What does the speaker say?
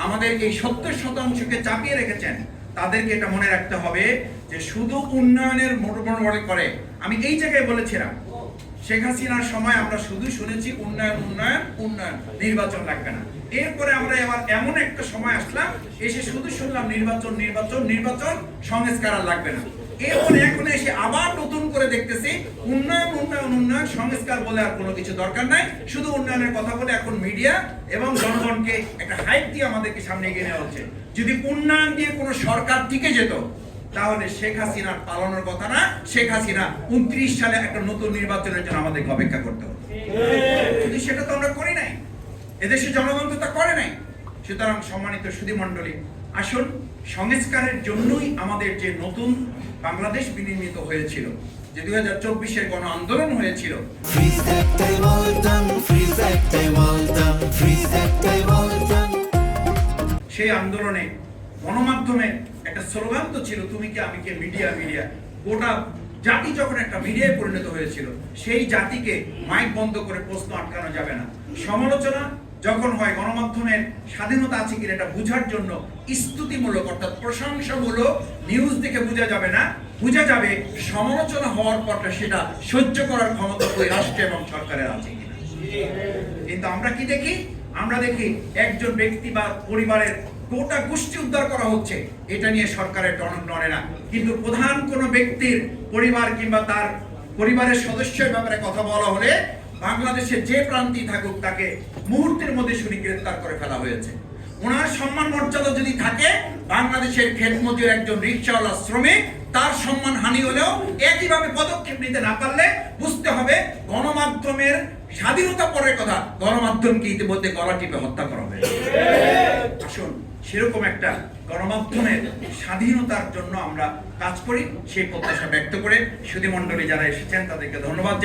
আমাদেরকে এই 70% চাপিয়ে রেখেছেন, তাদেরকে এটা মনে রাখতে হবে যে শুধু উন্নয়নের মোড় করে। আমি এই জায়গায় বলেছিলাম, শেখ হাসিনার সময় আমরা শুধু শুনেছি উন্নয়ন উন্নয়ন উন্নয়ন, নির্বাচন লাগবে না। এরপরে আমরা এবার এমন একটা সময় আসলাম, এসে শুধু শুনলাম নির্বাচন নির্বাচন নির্বাচন, সংস্কার আর লাগবে না। এরপরে এখন এসে আবার নতুন করে দেখতেছি উন্নয়ন উন্নয়ন উন্নয়ন, সংস্কার বলে আর কোনো কিছু দরকার নাই, শুধু উন্নয়নের কথা বলে এখন মিডিয়া এবং জনগণকে একটা হাইপ দিয়ে আমাদেরকে সামনে এগিয়ে নেওয়া হচ্ছে। যদি উন্নয়ন দিয়ে কোনো সরকার টিকে যেত, তাহলে শেখ হাসিনার পালানোর কথা না, শেখ হাসিনা 29 সালে একটা নতুন নির্বাচনের জন্য আমাদেরকে অপেক্ষা করতে হবে। কিন্তু সেটা তো আমরা করি নাই, এদেশে জনগণ তো তা করে নাই। সুতরাং সম্মানিত সুধী মণ্ডলী, আসুন সংস্কারের জন্যই আমাদের যে নতুন বাংলাদেশ বিনির্মিত হয়েছিল, যে 2024-এর গণ আন্দোলন হয়েছিল, সেই আন্দোলনে গণমাধ্যমে একটা স্লোগান তো ছিল, তুমি কি আমি কে, মিডিয়া মিডিয়া। গোটা জাতি যখন একটা মিডিয়ায় পরিণত হয়েছিল, সেই জাতিকে মাইক বন্ধ করে প্রশ্ন আটকানো যাবে না। সমালোচনা যখন হয়, গণমাধ্যমের স্বাধীনতা আছে কিনা এটা বোঝার জন্য স্তুতিমূলক অর্থাৎ প্রশংসামূলক নিউজ দেখে বোঝা যাবে না, বোঝা যাবে সমালোচনা হওয়ার পরটা সেটা সহ্য করার ক্ষমতা ওই রাষ্ট্র এবং সরকারের আছে কিনা। কিন্তু আমরা কি দেখি? আমরা দেখি একজন ব্যক্তি বা পরিবারের গোটা গোষ্ঠী উদ্ধার করা হচ্ছে, এটা নিয়ে সরকারের টনক নড়ে না। কিন্তু প্রধান কোনো ব্যক্তির পরিবার কিংবা তার পরিবারের সদস্যের ব্যাপারে কথা বলা হলে বাংলাদেশের যে প্রান্তেই থাকুক তাকে মুহূর্তের মধ্যে শুনি গ্রেফতার করে ফেলা হয়েছে। ওনার সম্মান মর্যাদা যদি থাকে, বাংলাদেশের খেতমজুর একজন রিকশাওয়ালা শ্রমিক, তার সম্মান হানি হলেও একইভাবে পদক্ষেপ নিতে না পারলে বুঝতে হবে গণমাধ্যমের স্বাধীনতা পরের কথা, গণমাধ্যমকে ইতিমধ্যে গলা টিপে হত্যা করা হয়েছে। আসুন সেরকম একটা গণমাধ্যমের স্বাধীনতার জন্য আমরা কাজ করি, সেই প্রত্যাশা ব্যক্ত করে সুধী মণ্ডলী যারা এসেছেন তাদেরকে ধন্যবাদ।